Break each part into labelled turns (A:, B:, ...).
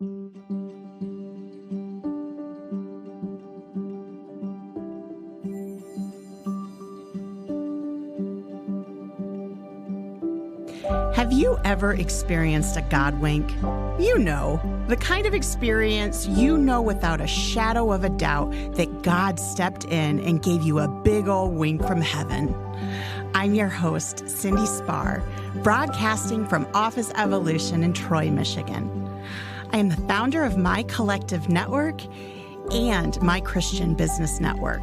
A: Have you ever experienced a God wink? You know, the kind of experience you know without a shadow of a doubt that God stepped in and gave you a big old wink from heaven. I'm your host, Cindy Spar, broadcasting from Office Evolution in Troy, Michigan. I am the founder of My Collective Network and My Christian Business Network,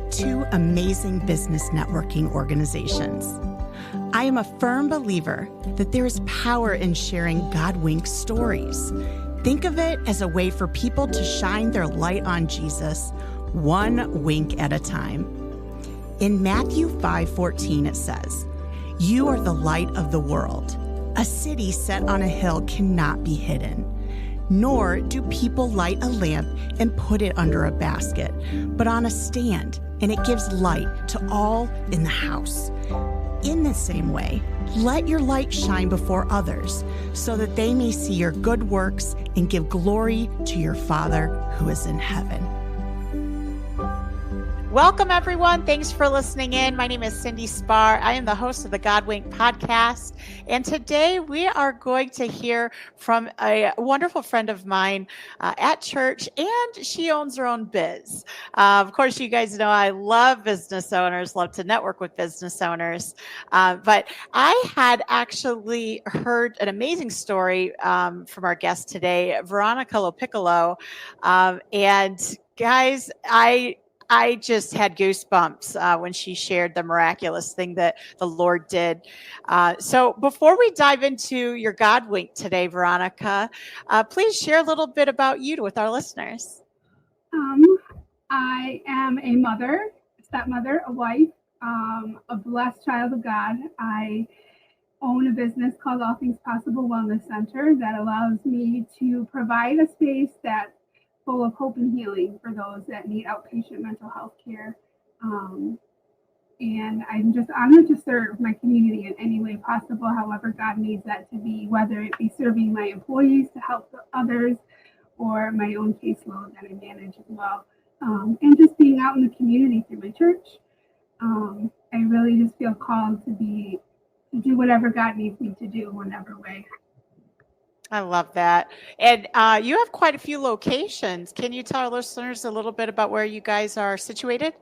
A: two amazing business networking organizations. I am a firm believer that there is power in sharing God wink stories. Think of it as a way for people to shine their light on Jesus, one wink at a time. In Matthew 5:14, it says, "You are the light of the world. A city set on a hill cannot be hidden. Nor do people light a lamp and put it under a basket, but on a stand, and it gives light to all in the house. In the same way, let your light shine before others, so that they may see your good works and give glory to your Father who is in heaven." Welcome, everyone. Thanks for listening in. My name is Cindy Spar. I am the host of the God Wink podcast. And today we are going to hear from a wonderful friend of mine at church, and she owns her own biz. Of course, you guys know I love business owners, love to network with business owners. But I had actually heard an amazing story from our guest today, Veronica Lopiccolo. And guys, I just had goosebumps when she shared the miraculous thing that the Lord did. So before we dive into your God wink today, Veronica, please share a little bit about you with our listeners.
B: I am a mother, a stepmother, a wife, a blessed child of God. I own a business called All Things Possible Wellness Center that allows me to provide a space that's full of hope and healing for those that need outpatient mental health care. And I'm just honored to serve my community in any way possible, however God needs that to be, whether it be serving my employees to help others or my own caseload that I manage as well. And just being out in the community through my church. I really just feel called to do whatever God needs me to do, whatever way.
A: I love that. And you have quite a few locations. Can you tell our listeners a little bit about where you guys are situated?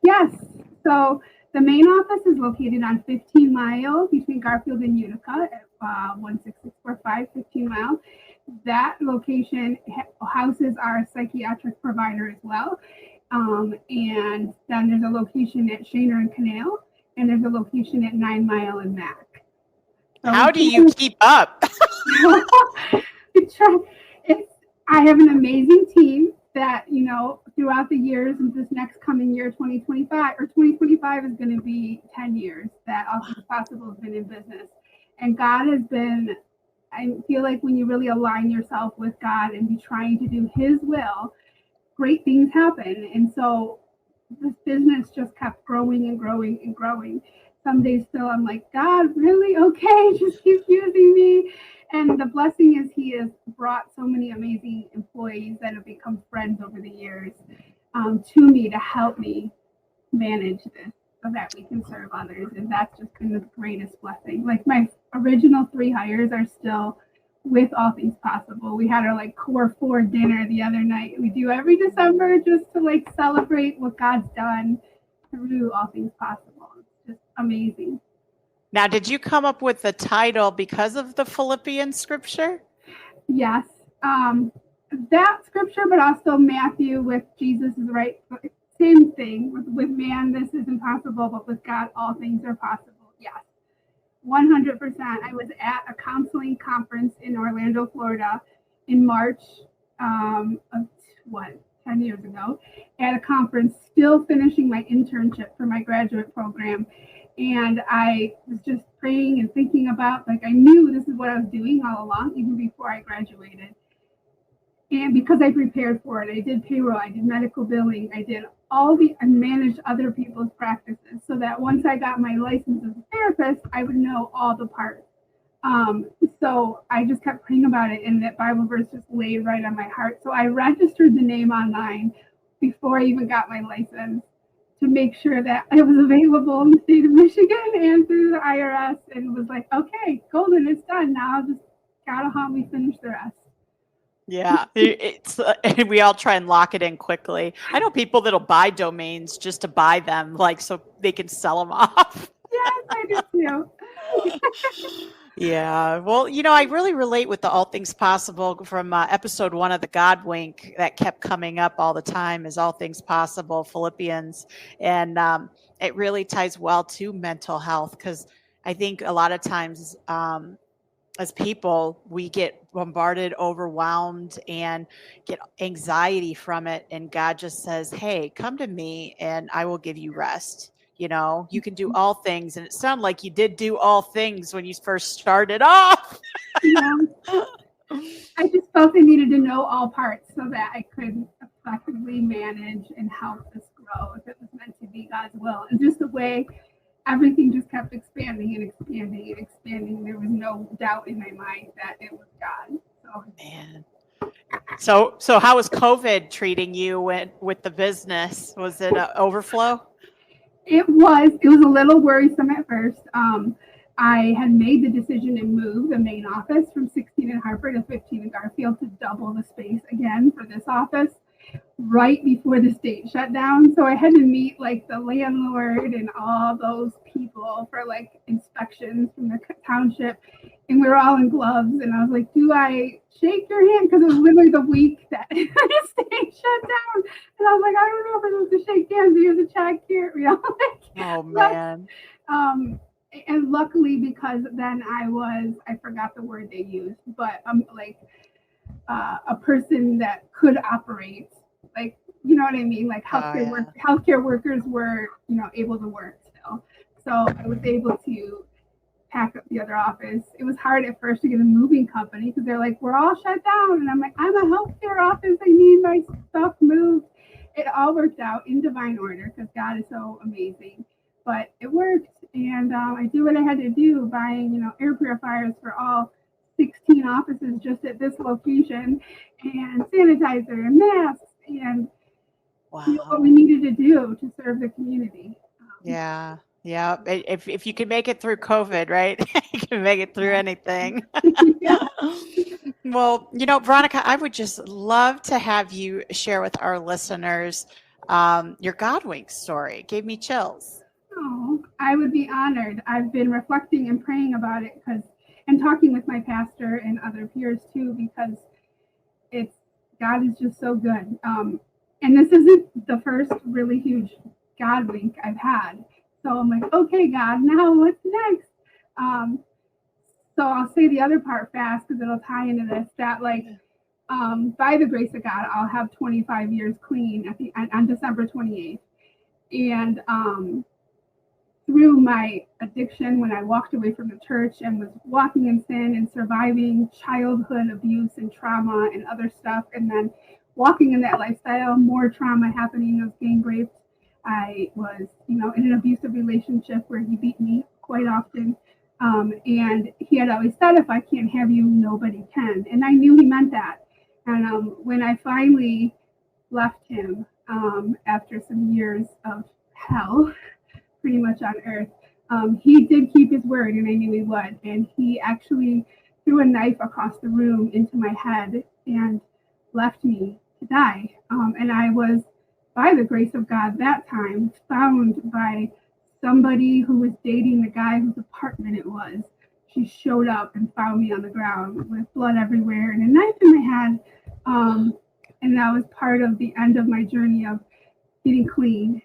B: Yes. So the main office is located on 15 Mile between Garfield and Utica at 16645 15 Mile. That location houses our psychiatric provider as well. And then there's a location at Shaner and Canal, and there's a location at 9 Mile and Mac. So
A: how do you keep up?
B: I have an amazing team that, throughout the years, and this next coming year, 2025 is going to be 10 years that All Things Possible has been in business. And God has been, I feel like when you really align yourself with God and be trying to do His will, great things happen. And so this business just kept growing and growing and growing. Some days still I'm like, God, really? Okay, just keep using me. And the blessing is He has brought so many amazing employees that have become friends over the years to me to help me manage this so that we can serve others. And that's just been the greatest blessing. Like my original 3 hires are still with All Things Possible. We had our core 4 dinner the other night. We do every December just to celebrate what God's done through All Things Possible. Just amazing.
A: Now, did you come up with the title because of the Philippian scripture?
B: Yes. That scripture, but also Matthew with Jesus is right. Same thing. With man, this is impossible, but with God, all things are possible. Yes. 100%. I was at a counseling conference in Orlando, Florida in March of 10 years ago, at a conference, still finishing my internship for my graduate program. And I was just praying and thinking about, I knew this is what I was doing all along, even before I graduated. And because I prepared for it, I did payroll, I did medical billing, I managed other people's practices so that once I got my license as a therapist, I would know all the parts So I just kept praying about it, and that Bible verse just laid right on my heart. So I registered the name online before I even got my license to make sure that it was available in the state of Michigan and through the IRS, and was like, okay, golden, it's done. Now just gotta help me finish the rest.
A: Yeah, it's we all try and lock it in quickly. I know people that'll buy domains just to buy them, like so they can sell them off.
B: Yes, I do too.
A: Yeah, well, I really relate with the All Things Possible from episode 1 of the God Wink that kept coming up all the time is All Things Possible, Philippians. And it really ties well to mental health because I think a lot of times as people, we get bombarded, overwhelmed, and get anxiety from it. And God just says, hey, come to me and I will give you rest. You can do all things. And it sounded like you did do all things when you first started off.
B: Yeah. I just felt I needed to know all parts so that I could effectively manage and help this grow if it was meant to be God's will. And just the way everything just kept expanding and expanding and expanding. There was no doubt in my mind that it was God. So,
A: man. So how was COVID treating you with the business? Was it an overflow?
B: it was a little worrisome at first. I had made the decision to move the main office from 16 in Harper to 15 in Garfield to double the space again for this office right before the state shut down. So I had to meet like the landlord and all those people for like inspections from the township. And we were all in gloves. And I was like, do I shake your hand? Because it was literally the week that the state shut down. And I was like, I don't know if I'm supposed to shake hands. Here's a check here.
A: Oh, man.
B: And luckily, because then I forgot the word they used, but a person that could operate, like, you know what I mean? Like healthcare workers were, able to work still. So I was able to pack up the other office. It was hard at first to get a moving company because they're like, we're all shut down. And I'm like, I'm a healthcare office. I need my stuff moved. It all worked out in divine order because God is so amazing. But it worked. And I did what I had to do, buying, air purifiers for all 16 offices just at this location, and sanitizer and masks, and what we needed to do to serve the community.
A: Yeah. If you can make it through COVID, right? You can make it through anything. Well, Veronica, I would just love to have you share with our listeners your God Wink story. It gave me chills.
B: Oh, I would be honored. I've been reflecting and praying about it and talking with my pastor and other peers too, because God is just so good. And this isn't the first really huge God wink I've had. So I'm like, okay, God, now what's next? So I'll say the other part fast because it'll tie into this, that by the grace of God, I'll have 25 years clean on December 28th. And through my addiction, when I walked away from the church and was walking in sin and surviving childhood abuse and trauma and other stuff, and then walking in that lifestyle, more trauma happening. I was gang raped. I was, in an abusive relationship where he beat me quite often. And he had always said, if I can't have you, nobody can. And I knew he meant that. And when I finally left him after some years of hell, pretty much on earth, he did keep his word, and I knew he would. And he actually threw a knife across the room into my head and left me to die. And I was, by the grace of God, that time found by somebody who was dating the guy whose apartment it was. She showed up and found me on the ground with blood everywhere and a knife in my head. And that was part of the end of my journey of getting clean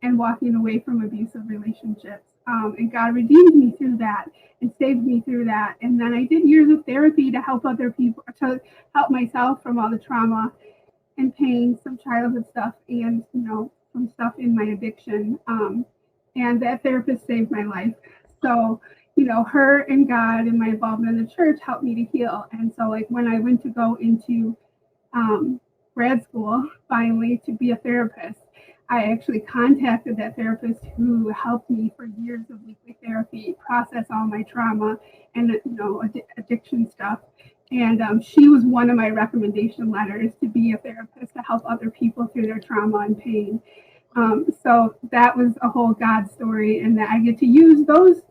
B: and walking away from abusive relationships. And God redeemed me through that and saved me through that. And then I did years of therapy to help other people, to help myself from all the trauma and pain, some childhood stuff, and, some stuff in my addiction. And that therapist saved my life. So, her and God and my involvement in the church helped me to heal. And so, when I went to go into grad school, finally, to be a therapist, I actually contacted that therapist who helped me for years of weekly therapy process all my trauma and addiction stuff. And she was one of my recommendation letters to be a therapist to help other people through their trauma and pain. So that was a whole God story, and that I get to use those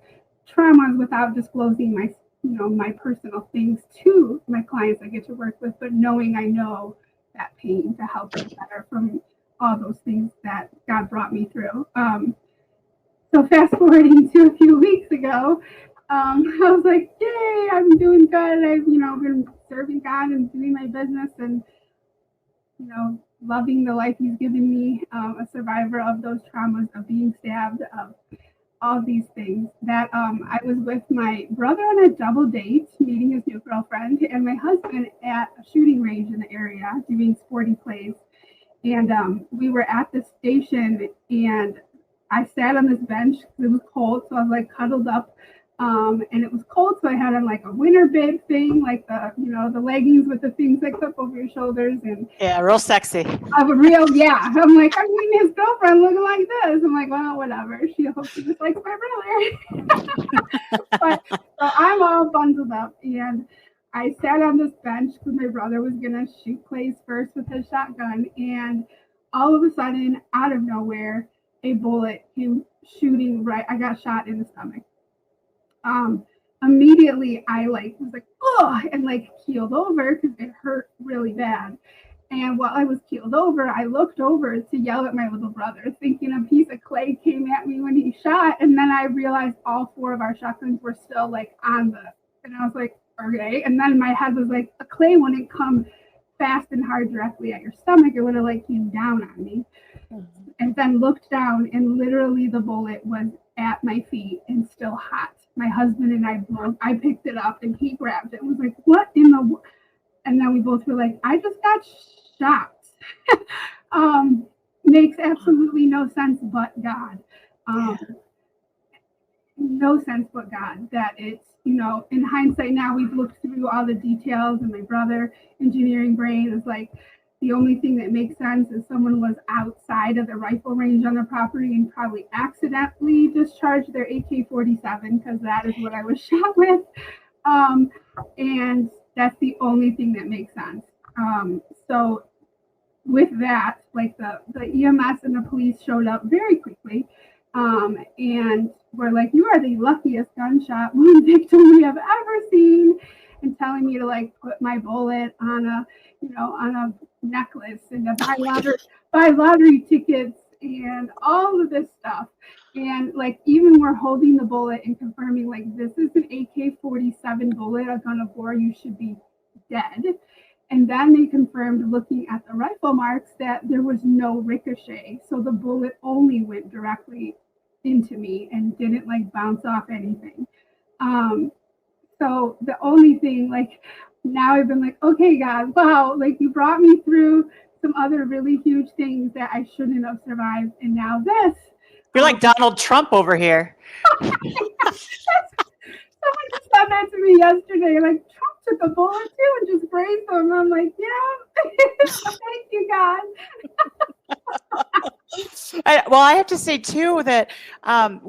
B: traumas without disclosing my personal things to my clients I get to work with, but knowing I know that pain to help them better from all those things that God brought me through. So fast forwarding to a few weeks ago, I was like, yay, I'm doing good. I've, been serving God and doing my business and, loving the life he's given me, a survivor of those traumas of being stabbed, of all these things that I was with my brother on a double date, meeting his new girlfriend, and my husband at a shooting range in the area doing sporty plays. And we were at the station, and I sat on this bench because it was cold, so I was like cuddled up, and it was cold, so I had on like a winter bib thing, like the leggings with the things that clip over your shoulders, and
C: yeah, real sexy.
B: I'm like, I'm meeting his girlfriend looking like this. I'm like, well, whatever. She hopes she just likes my brother. But so I'm all bundled up, and I sat on this bench because my brother was gonna shoot plays first with his shotgun, and all of a sudden, out of nowhere, a bullet came shooting right. I got shot in the stomach. Immediately I was like, oh, and keeled over because it hurt really bad. And while I was keeled over, I looked over to yell at my little brother, thinking a piece of clay came at me when he shot. And then I realized all 4 of our shotguns were still on and I was like, okay. And then my head was like, a clay wouldn't come fast and hard directly at your stomach. It would have came down on me. Mm-hmm. And then looked down, and literally the bullet was at my feet and still hot. My husband and I picked it up, and he grabbed it and was like, what in the, and then we both were like, I just got shot. Makes absolutely no sense but God. No sense but God. That it's, in hindsight now, we've looked through all the details, and my brother, engineering brain, is like, the only thing that makes sense is someone was outside of the rifle range on the property and probably accidentally discharged their AK-47, because that is what I was shot with. And that's the only thing that makes sense. So with that, the EMS and the police showed up very quickly, and were like, you are the luckiest gunshot wound victim we have ever seen, and telling me to put my bullet on a necklace and to buy lottery tickets and all of this stuff. And even we're holding the bullet and confirming this is an AK-47 bullet, a gun of war, you should be dead. And then they confirmed, looking at the rifle marks, that there was no ricochet. So the bullet only went directly into me and didn't bounce off anything. So the only thing, now I've been okay, God, wow, you brought me through some other really huge things that I shouldn't have survived. And now this.
C: You're like Donald Trump over here.
B: Someone just said that to me yesterday. Trump took a bullet too and just grazed him. I'm like, yeah, thank you, God.
C: I have to say too that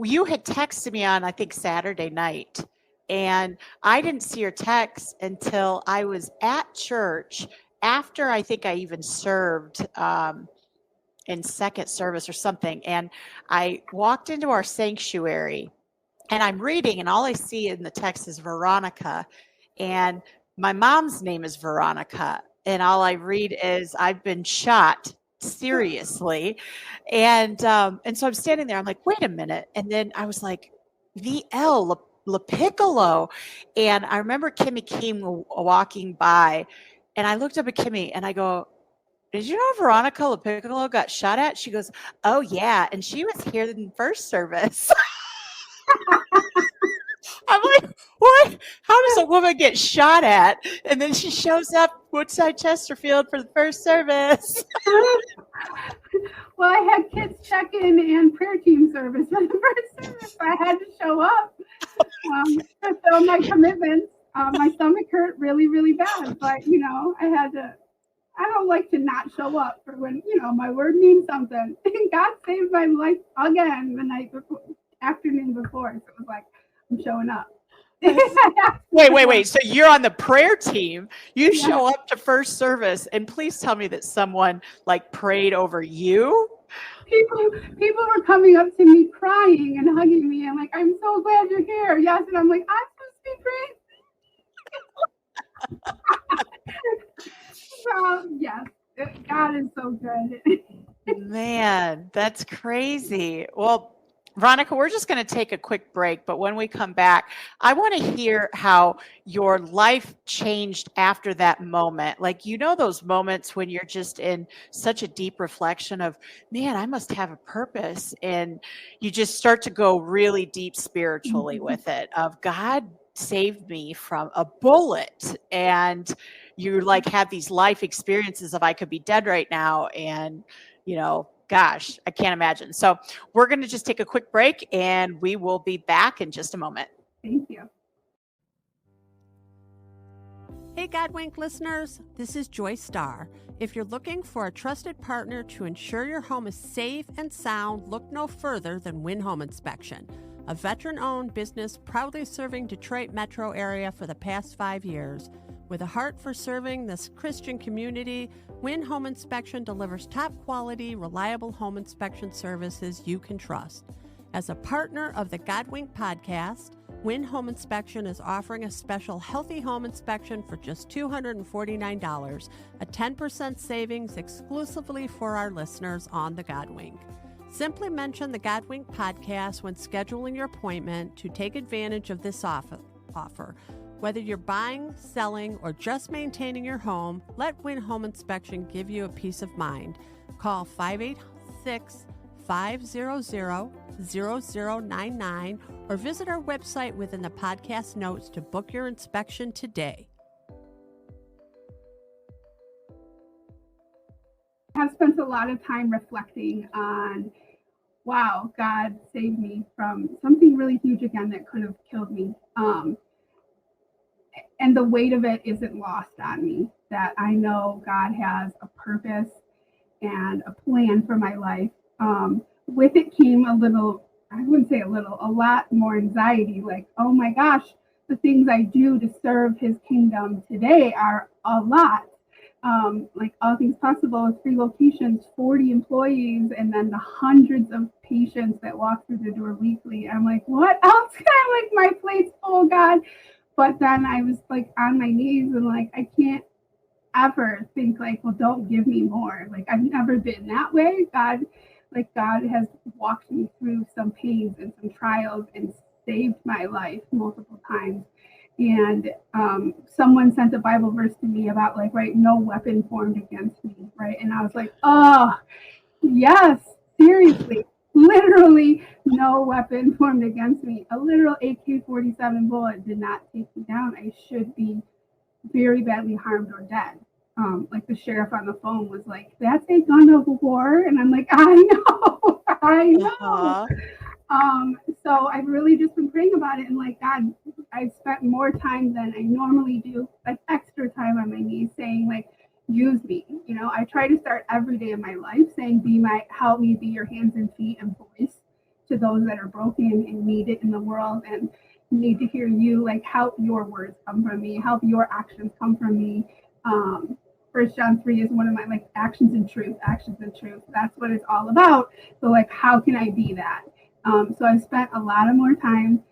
C: you had texted me on, I think, Saturday night, and I didn't see your text until I was at church after I think I even served in second service or something. And I walked into our sanctuary, and I'm reading, and all I see in the text is Veronica, and my mom's name is Veronica, and all I read is, I've been shot seriously. And so I'm standing there, I'm like, wait a minute. And then I was like, VL Lopiccolo. And I remember Kimmy came walking by, and I looked up at Kimmy and I go, did you know Veronica Lopiccolo got shot at? She goes, oh yeah. And she was here in first service. I'm like, what? How does a woman get shot at? And then she shows up Woodside Chesterfield for the first service.
B: Well, I had kids check-in and prayer team service for the first service. I had to show up to fulfill my commitments. My stomach hurt really, really bad, but I had to I don't like to not show up for when, my word means something. God saved my life again the night before, afternoon before. So it was like, I'm showing up.
C: Wait. So you're on the prayer team. You
B: Yeah.
C: show up to first service, and please tell me that someone like prayed over you.
B: People were coming up to me crying and hugging me. I'm like, I'm so glad you're here. Yes. And I'm like, I'm supposed to be praying. So, yes, God is so good.
C: Man, that's crazy. Well, Veronica, we're just going to take a quick break, but when we come back, I want to hear how your life changed after that moment. Like, those moments when you're just in such a deep reflection of, man, I must have a purpose. And you just start to go really deep spiritually with it of God saved me from a bullet. And you like have these life experiences of I could be dead right now. And gosh, I can't imagine. So we're going to just take a quick break and we will be back in just a moment.
B: Thank you.
D: Hey, Godwink listeners, this is Joyce Starr. If you're looking for a trusted partner to ensure your home is safe and sound, look no further than Win Home Inspection, a veteran-owned business proudly serving Detroit metro area for the past 5 years. With a heart for serving this Christian community, Win Home Inspection delivers top-quality, reliable home inspection services you can trust. As a partner of the Godwink podcast, Win Home Inspection is offering a special healthy home inspection for just $249, a 10% savings exclusively for our listeners on the Godwink. Simply mention the Godwink podcast when scheduling your appointment to take advantage of this offer. Whether you're buying, selling, or just maintaining your home, let Win Home Inspection give you a peace of mind. Call 586-500-0099 or visit our website within the podcast notes to book your inspection today.
B: I've spent a lot of time reflecting on, wow, God saved me from something really huge again that could have killed me. And the weight of it isn't lost on me, that I know God has a purpose and a plan for my life. With it came a lot more anxiety, like, oh my gosh, the things I do to serve his kingdom today are a lot. Like All Things Possible with 3 locations, 40 employees, and then the hundreds of patients that walk through the door weekly. I'm like, what else can I, like, my plate's full, God. But then I was like on my knees and like, I can't ever think like, well, don't give me more. Like, I've never been that way. God has walked me through some pains and some trials and saved my life multiple times. And someone sent a Bible verse to me about like, right, no weapon formed against me, right? And I was like, oh, yes, seriously. Literally no weapon formed against me. A literal AK-47 bullet did not take me down. I should be very badly harmed or dead. Like the sheriff on the phone was like, that's a gun of war. And I'm like, I know.
C: Uh-huh.
B: So I've really just been praying about it. And like, God, I've spent more time than I normally do, like extra time on my knees saying like, use me. I try to start every day of my life saying, help me be your hands and feet and voice to those that are broken and need it in the world and need to hear you, like help your words come from me, help your actions come from me. 1 John 3 is one of my like actions and truth. That's what it's all about. So like, how can I be that? So I've spent a lot of more time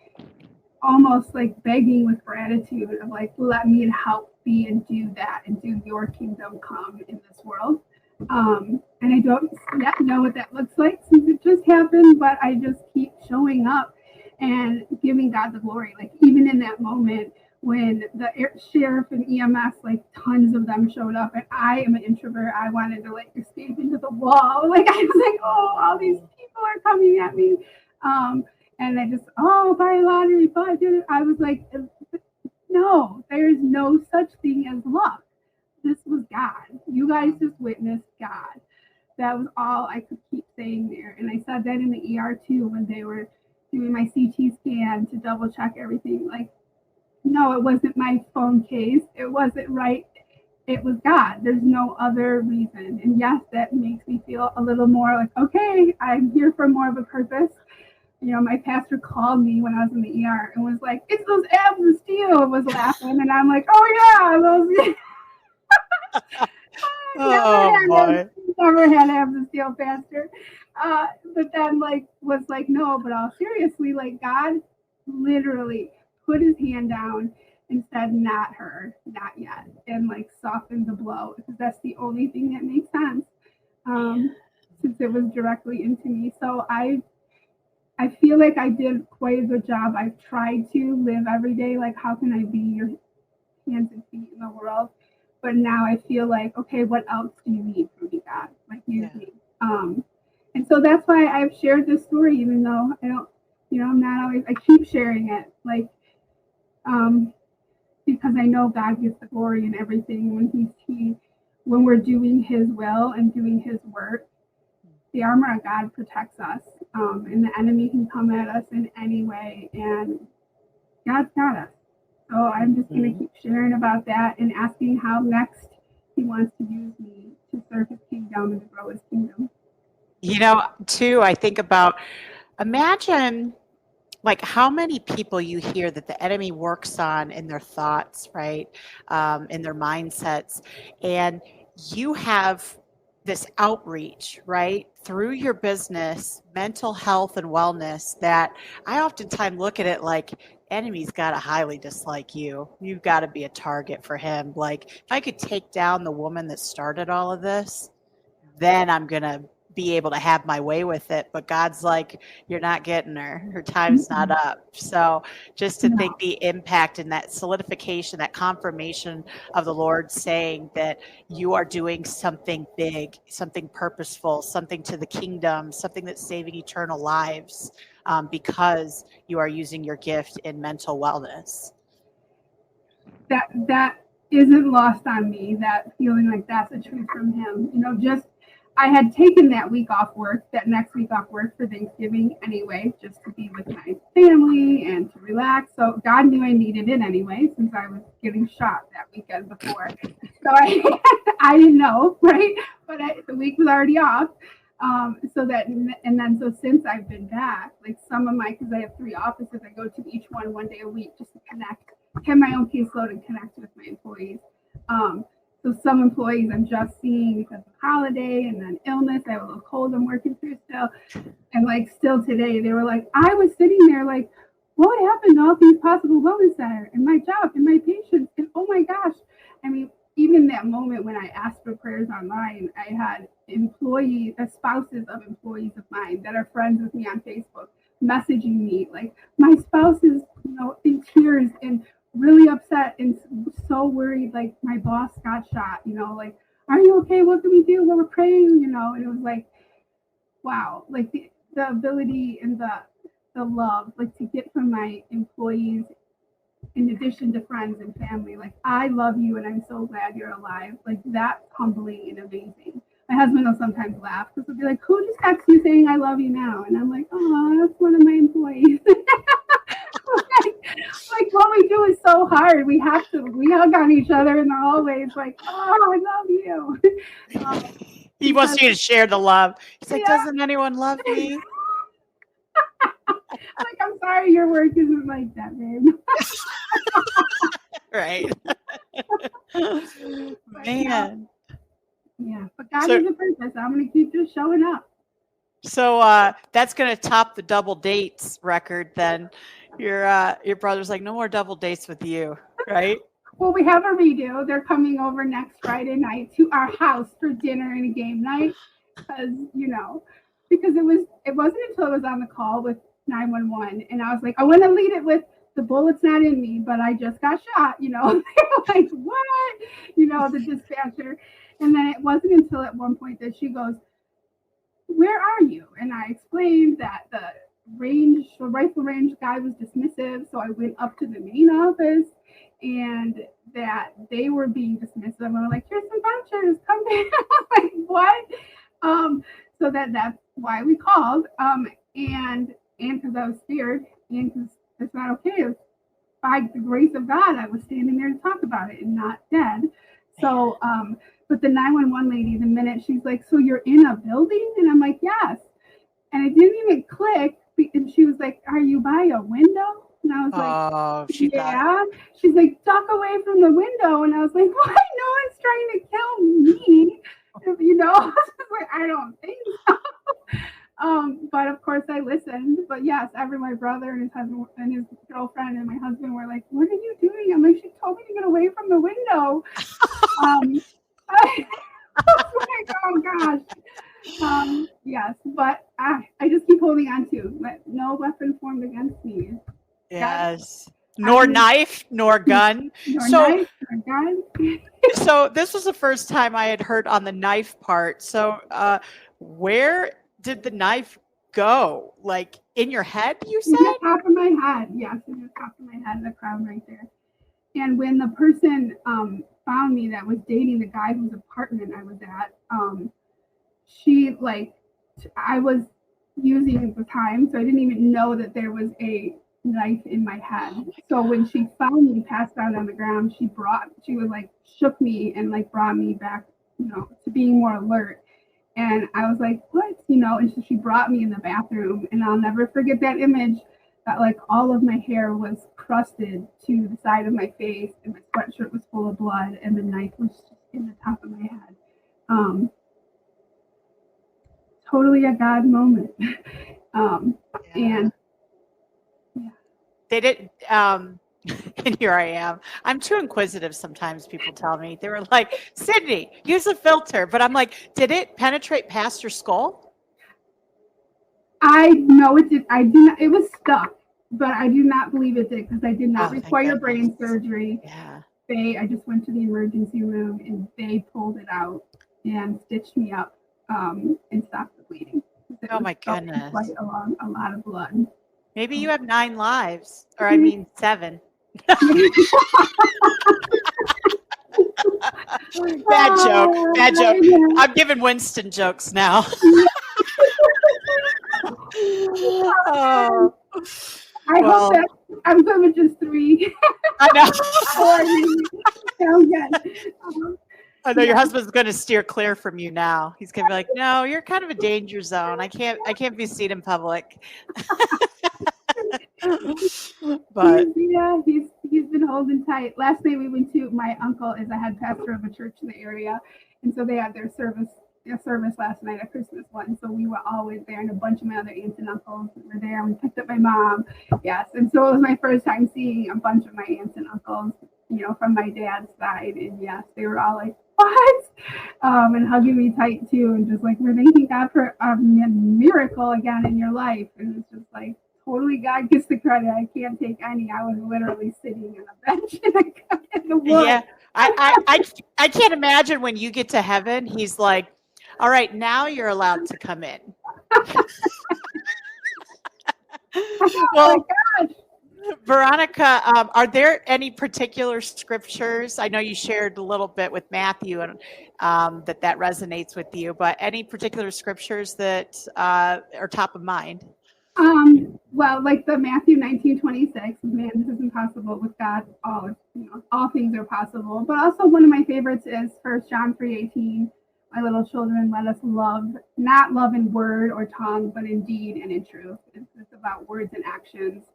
B: almost like begging with gratitude of like, let me help be and do that and do your kingdom come in this world. And I don't yet know what that looks like since it just happened, but I just keep showing up and giving God the glory. Like even in that moment when the sheriff and EMS, like tons of them showed up and I am an introvert, I wanted to like escape into the wall. Like I was like, oh, all these people are coming at me. And I just, buy a lottery, I was like, no, there's no such thing as luck. This was God. You guys just witnessed God. That was all I could keep saying there. And I said that in the ER too, when they were doing my CT scan to double check everything. Like, no, it wasn't my phone case. It wasn't right. it was God. There's no other reason. And yes, that makes me feel a little more like, okay, I'm here for more of a purpose. You know, my pastor called me when I was in the ER and was like, it's those abs of steel, and was laughing. And I'm like, oh yeah, those
C: Oh boy.
B: never had abs of steel, pastor. But then was like, no, but all seriously, like God literally put his hand down and said, not her, not yet, and like softened the blow, because that's the only thing that makes sense, since it was directly into me. So I feel like I did quite a good job. I've tried to live every day like, how can I be your hands and feet in the world? But now I feel like, okay, what else do you need from me, God? Like, use me. And so that's why I've shared this story, even though I don't, I'm not always, I keep sharing it, like, because I know God gets the glory in everything when we're doing his will and doing his work. The armor of God protects us, and the enemy can come at us in any way, and God's got us. So I'm just going to keep sharing about that and asking how next he wants to use me to serve his kingdom and to grow his kingdom.
C: Too, I think about, imagine like how many people you hear that the enemy works on in their thoughts, right? In their mindsets. And you have this outreach, right? Through your business, mental health and wellness, that I oftentimes look at it like, enemy's got to highly dislike you. You've got to be a target for him. Like, if I could take down the woman that started all of this, then I'm going to be able to have my way with it. But God's like, you're not getting her. Her time's not up. So just to think the impact and that solidification, that confirmation of the Lord saying that you are doing something big, something purposeful, something to the kingdom, something that's saving eternal lives, because you are using your gift in mental wellness.
B: That isn't lost on me, that feeling like that's a truth from him. I had taken that week off work, that next week off work for Thanksgiving anyway, just to be with my family and to relax. So God knew I needed it anyway, since I was getting shot that weekend before. So I didn't know, right? But the week was already off. So since I've been back, like because I have 3 offices, I go to each one day a week just to connect, have my own caseload and connect with my employees. So some employees I'm just seeing because of holiday and then illness. I have a little cold I'm working through still. And like still today, they were like, I was sitting there like, what happened to all these possible wellness centers and my job and my patients? And oh my gosh. I mean, even that moment when I asked for prayers online, I had spouses of employees of mine that are friends with me on Facebook messaging me like, my spouse is, in tears and really upset and so worried, like my boss got shot, like, are you okay? What can we do? Well, we're praying, and it was like, wow, like the ability and the love, like to get from my employees, in addition to friends and family, like, I love you and I'm so glad you're alive. Like, that's humbling and amazing. My husband will sometimes laugh because he'll be like, who just texts you saying I love you now? And I'm like, oh, that's one of my employees. like what we do is so hard. We hug on each other in the hallways, like, oh, I love you.
C: He wants you to share the love. He's like, doesn't anyone love me?
B: Like, I'm sorry, your work isn't like that, babe.
C: Right. Man.
B: Yeah, but God is a purpose. I'm going to keep just showing up.
C: So that's going to top the double dates record then. Your brother's like, no more double dates with you, right?
B: Well, we have a redo. They're coming over next Friday night to our house for dinner and a game night, because it wasn't until I was on the call with 911 and I was like, I want to lead it with the bullet's not in me, but I just got shot. They were like, what? The dispatcher. And then it wasn't until at one point that she goes, where are you? And I explained that the rifle range guy was dismissive. So I went up to the main office and that they were being dismissive. And I'm like, here's some bunchers, come down. Like, what? So that's why we called. And because I was scared and because it's not okay. By the grace of God, I was standing there to talk about it and not dead. So, but the 911 lady, the minute she's like, so you're in a building? And I'm like, yes. And it didn't even click. And she was like, are you by a window? And I was like,
C: she thought.
B: yeah. She's like, duck away from the window. And I was like, why? No one's trying to kill me. You know, I was like, I don't think so. But of course I listened. But yes, my brother and his husband and his girlfriend and my husband were like, what are you doing? I'm like, she told me to get away from the window. I was like, oh gosh. Yes, but I just keep holding on to no weapon formed against me.
C: Yes. Nor knife, nor gun.
B: Knife, nor gun.
C: So this was the first time I had heard on the knife part. So where did the knife go? Like in your head, you said?
B: In the top of my head. Yes, in the top of my head, the crown right there. And when the person found me that was dating the guy whose apartment I was at, she I was using at the time, so I didn't even know that there was a knife in my head. So when she found me passed out on the ground, she was like shook me and like brought me back, you know, to being more alert. And I was like, what? You know, and so she brought me in the bathroom, and I'll never forget that image that like all of my hair was crusted to the side of my face and my sweatshirt was full of blood and the knife was just in the top of my head. Totally a God moment. And yeah.
C: They didn't, and here I am. I'm too inquisitive sometimes, people tell me. They were like, Sydney, use a filter. But I'm like, did it penetrate past your skull?
B: I know it did. I do not, it was stuck, but I do not believe it did because I did not require brain surgery.
C: Yeah.
B: I just went to the emergency room and they pulled it out and stitched me up and stopped the bleeding.
C: Oh my goodness.
B: Quite a lot of blood.
C: Maybe you have 9 lives, or I mean 7. Bad joke. Bad joke. I'm giving Winston jokes now.
B: I hope that I'm good with just 3.
C: I know.
B: Sounds good.
C: I know your husband's going to steer clear from you now. He's going to be like, "No, you're kind of a danger zone. I can't be seen in public." But
B: yeah, he's been holding tight. Last night we went to, my uncle is a head pastor of a church in the area, and so they had their service last night, a Christmas one. So we were always there, and a bunch of my other aunts and uncles were there. And we picked up my mom. Yes, and so it was my first time seeing a bunch of my aunts and uncles, you know, from my dad's side. And yes, they were all like, what? And hugging me tight too, and just like, we're thanking God for a miracle again in your life. And it's just like, totally God gets the credit. I can't take any. I was literally sitting on a bench in the woods.
C: Yeah, I can't imagine when you get to heaven, he's like, all right, now you're allowed to come in. Well,
B: oh my gosh.
C: Veronica, are there any particular scriptures? I know you shared a little bit with Matthew and that resonates with you, but any particular scriptures that are top of mind?
B: Well, like the Matthew 19:26, man, this is impossible with God. All things are possible. But also one of my favorites is 1 John 3:18. My little children, let us love, not love in word or tongue, but in deed and in truth. It's about words and actions.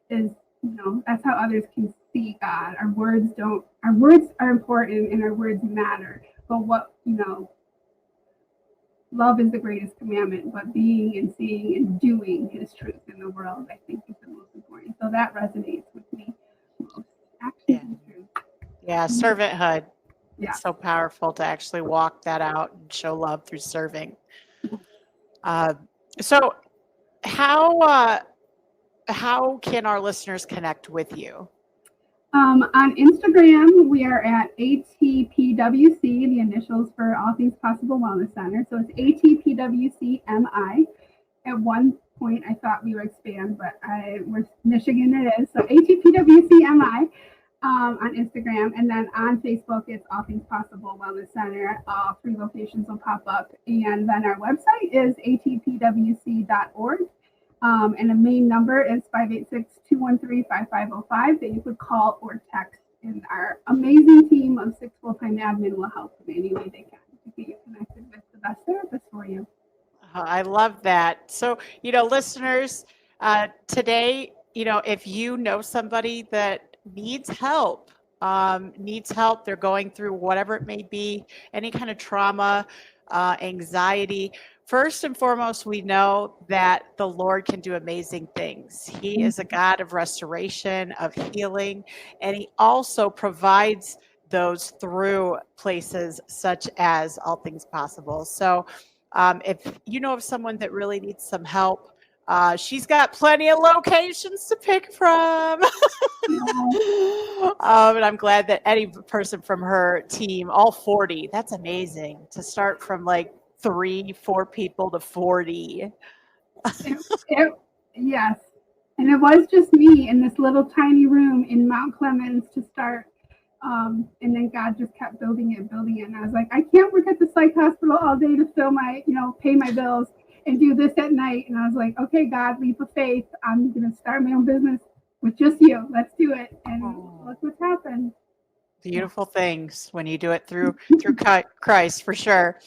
B: That's how others can see God. Our words are important and our words matter. But love is the greatest commandment, but being and seeing and doing His truth in the world, I think, is the most important. So that resonates with me. Actions and truth.
C: Yeah, servanthood.
B: Yeah.
C: It's so powerful to actually walk that out and show love through serving. So how can our listeners connect with you?
B: On Instagram, we are at ATPWC, the initials for All Things Possible Wellness Center. So it's ATPWCMI. At one point, I thought we would expand, but we're Michigan it is. So ATPWCMI on Instagram. And then on Facebook, it's All Things Possible Wellness Center. All 3 locations will pop up. And then our website is atpwc.org. And the main number is 586-213-5505 that you could call or text And our amazing team of 6 full-time admin will help in any way they can to get you connected with the best therapist for you.
C: I love that. So, listeners, today, if you know somebody that needs help, they're going through whatever it may be, any kind of trauma, anxiety. First and foremost, we know that the Lord can do amazing things. He is a God of restoration, of healing, and He also provides those through places such as All Things Possible. So if you know of someone that really needs some help, she's got plenty of locations to pick from. And I'm glad that any person from her team, all 40, that's amazing to start from like 3-4 people to 40.
B: Yes. And it was just me in this little tiny room in Mount Clemens to start. And then God just kept building it. And I was like, I can't work at the psych hospital all day to fill my, pay my bills and do this at night. And I was like, okay, God, leap of faith. I'm going to start my own business with just you. Let's do it. And look what's happened.
C: Beautiful things when you do it through Christ, for sure.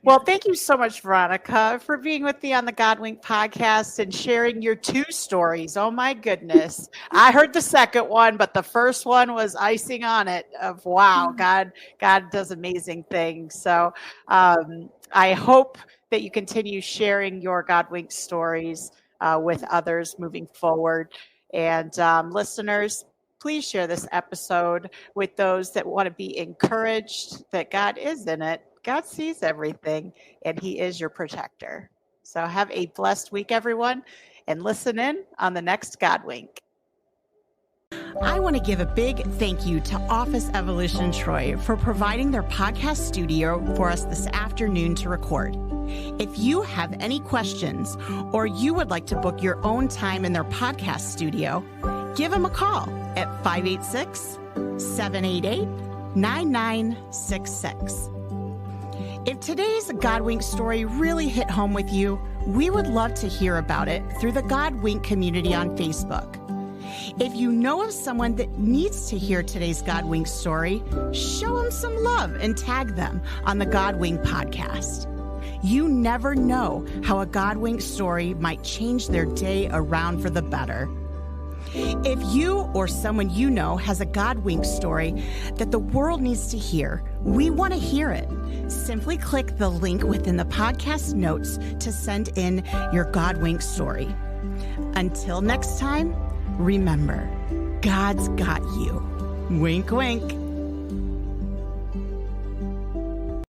C: Well, thank you so much, Veronica, for being with me on the God Wink podcast and sharing your 2 stories. Oh my goodness. I heard the second one, but the first one was icing on it of wow, God does amazing things. So I hope that you continue sharing your God Wink stories with others moving forward. And listeners, please share this episode with those that want to be encouraged that God is in it. God sees everything, and He is your protector. So have a blessed week, everyone, and listen in on the next God Wink.
A: I want to give a big thank you to Office Evolution Troy for providing their podcast studio for us this afternoon to record. If you have any questions or you would like to book your own time in their podcast studio, give them a call at 586-788-9966. If today's God Wink story really hit home with you, we would love to hear about it through the God Wink community on Facebook. If you know of someone that needs to hear today's God Wink story, show them some love and tag them on the God Wink podcast. You never know how a God Wink story might change their day around for the better. If you or someone you know has a God Wink story that the world needs to hear, we want to hear it. Simply click the link within the podcast notes to send in your God Wink story. Until next time, remember, God's got you. Wink, wink.